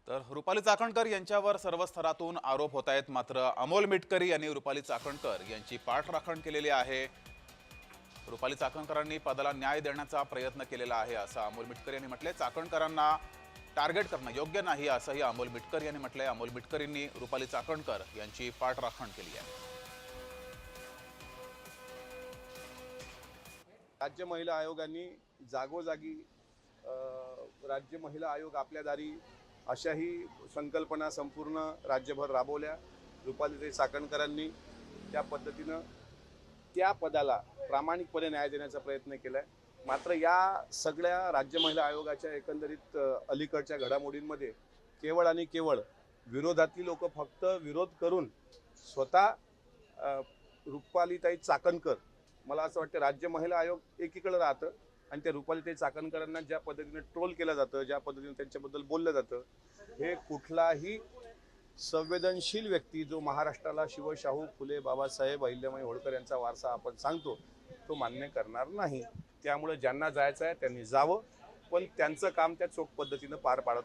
तर रुपाली चाकणकर यांच्यावर सर्व स्तरातून आरोप होत आहेत। मात्र अमोल मिटकरी यांनी रुपाली चाकणकर यांची पाठराखण केलेली आहे। रुपाली चाकणकरांनी पदाला न्याय देण्याचा प्रयत्न केलेला आहे असं अमोल मिटकरी यांनी म्हटले। चाकणकरांना टार्गेट करणं योग्य नाही असंही अमोल मिटकरी यांनी म्हटलंय। अमोल मिटकरींनी रुपाली चाकणकर यांची पाठराखण केली आहे। राज्य महिला आयोगाने जागोजागी राज्य महिला आयोग आपल्या दारी अशाही संकल्पना संपूर्ण राज्यभर राबवल्या। रुपाली चाकणकरांनी त्या पद्धतीनं त्या पदाला प्रामाणिकपणे न्याय देण्याचा प्रयत्न केलाय। मात्र या सगळ्या राज्य महिला आयोगाच्या एकंदरीत अलीकडच्या घडामोडींमध्ये केवळ आणि केवळ विरोधातली लोक फक्त विरोध करून स्वतः रुपालीताई चाकणकर, मला असं वाटतं राज्य महिला आयोग एकीकडे राहतं आणि त्या रुपालीताई चाकणकरांना ज्या पद्धतीने ट्रोल केलं जातं, ज्या पद्धतीने त्यांच्याबद्दल बोललं जातं, हे कुठलाही संवेदनशील व्यक्ती जो महाराष्ट्राला शिवशाहू फुले बाबासाहेब अहिल्याबाई होळकर यांचा वारसा आपण सांगतो तो मान्य करणार नाही। त्यामुळे ज्यांना जायचं आहे त्यांनी जावं, पण त्यांचं काम त्या चोख पद्धतीनं पार पाडत आहे।